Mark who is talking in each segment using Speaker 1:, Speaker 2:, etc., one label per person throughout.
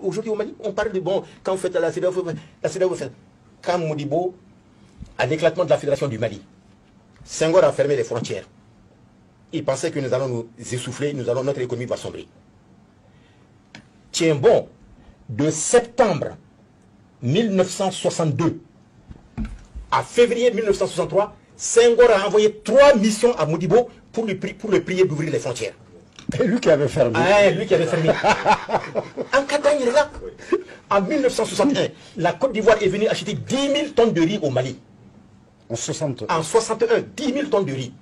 Speaker 1: Aujourd'hui au Mali, on parle de bon, quand vous faites la CEDEAO, vous faites. Quand Modibo, à l'éclatement de la Fédération du Mali, Senghor a fermé les frontières. Il pensait que nous allons nous essouffler, notre économie va sombrer. Tiens bon, de septembre 1962 à février 1963, Senghor a envoyé 3 missions à Modibo pour le prier d'ouvrir les frontières.
Speaker 2: C'est lui qui avait fermé.
Speaker 1: Ah, lui qui avait fermé. En 4 ans, il est là. En 1961, la Côte d'Ivoire est venue acheter 10 000 tonnes de riz au Mali.
Speaker 2: En 61.
Speaker 1: En 61, 10 000 tonnes de riz.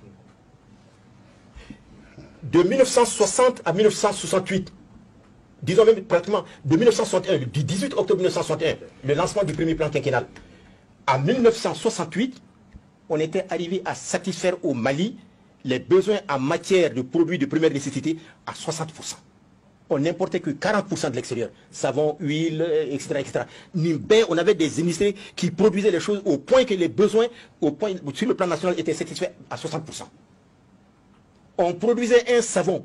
Speaker 1: De 1960 à 1968, disons même pratiquement de 1961, du 18 octobre 1961, le lancement du premier plan quinquennal, à 1968, on était arrivé à satisfaire au Mali les besoins en matière de produits de première nécessité à 60%. On n'importait que 40% de l'extérieur. Savon, huile, etc. On avait des industries qui produisaient les choses au point que les besoins sur le plan national étaient satisfaits à 60%. On produisait un savon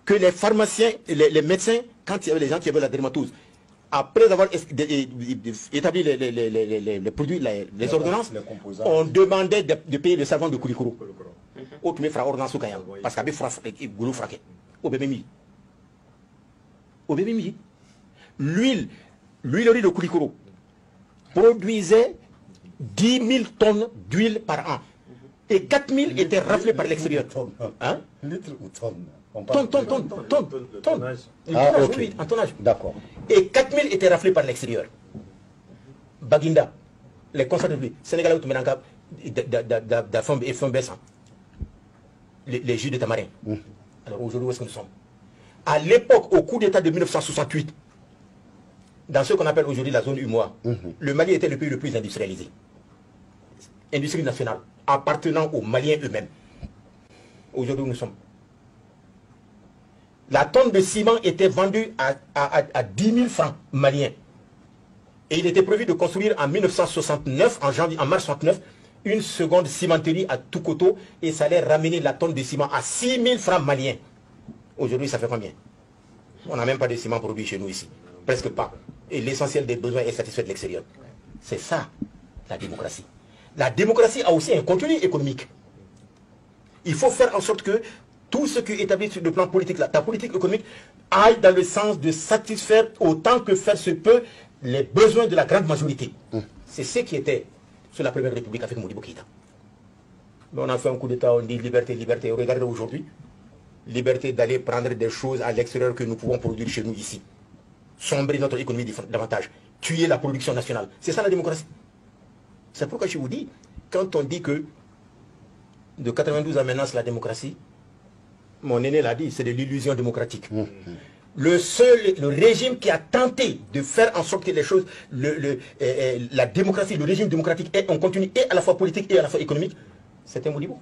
Speaker 1: que les pharmaciens, les médecins, quand il y avait les gens qui avaient la dermatose, après avoir établi les produits, les ordonnances, on demandait de payer le savon de Koulikoro. Au tu me feras ordonnance au Kayam. Parce qu'il y a goulou fraqué. Au bébé mi. Au bébé mi. L'huilerie de Koulikoro produisait 10 000 tonnes d'huile par an. Et 4 000 étaient raflés par l'extérieur. Hein?
Speaker 2: Litres ou tonnes?
Speaker 1: Tonnes.
Speaker 2: Ah, ok.
Speaker 1: Oui, en tonnage.
Speaker 2: D'accord.
Speaker 1: Et 4 000 étaient raflés par l'extérieur. Baginda, les concentrés de blé, Sénégal, les jus de tamarin. Alors aujourd'hui, où est-ce que nous sommes? À l'époque, au coup d'État de 1968, dans ce qu'on appelle aujourd'hui la zone UMOA, le Mali était le pays le plus industrialisé. Industrie nationale, appartenant aux Maliens eux-mêmes. Aujourd'hui, où nous sommes. La tonne de ciment était vendue à 10 000 francs maliens. Et il était prévu de construire en 1969, en mars 1969, une seconde cimenterie à Toukoto et ça allait ramener la tonne de ciment à 6 000 francs maliens. Aujourd'hui, ça fait combien? On n'a même pas de ciment produit chez nous ici. Presque pas. Et l'essentiel des besoins est satisfait de l'extérieur. C'est ça, la démocratie. La démocratie a aussi un contenu économique. Il faut faire en sorte que tout ce qui est établi sur le plan politique, ta politique économique, aille dans le sens de satisfaire autant que faire se peut les besoins de la grande majorité. C'est ce qui était sur la Première République avec Modibo Keïta. Mais on a fait un coup d'État, on dit liberté, liberté. Regardez aujourd'hui, liberté d'aller prendre des choses à l'extérieur que nous pouvons produire chez nous ici. Sombrer notre économie davantage. Tuer la production nationale. C'est ça la démocratie. C'est pourquoi je vous dis, quand on dit que de 92 à maintenant c'est la démocratie, mon aîné l'a dit, c'est de l'illusion démocratique. Le régime qui a tenté de faire en sorte que les choses, la démocratie, le régime démocratique on continue et à la fois politique et à la fois économique, c'était Modibo.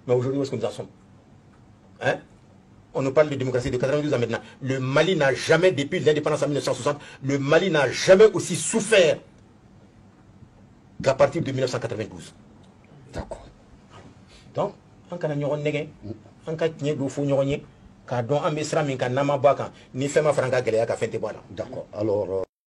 Speaker 1: Mais aujourd'hui, où est-ce que nous en sommes? Hein? On nous parle de démocratie de 92 à maintenant. Le Mali n'a jamais, depuis l'indépendance en 1960, le Mali n'a jamais aussi souffert qu'à partir de 1992.
Speaker 2: D'accord.
Speaker 1: Donc, en cas de en cas de D'accord. Alors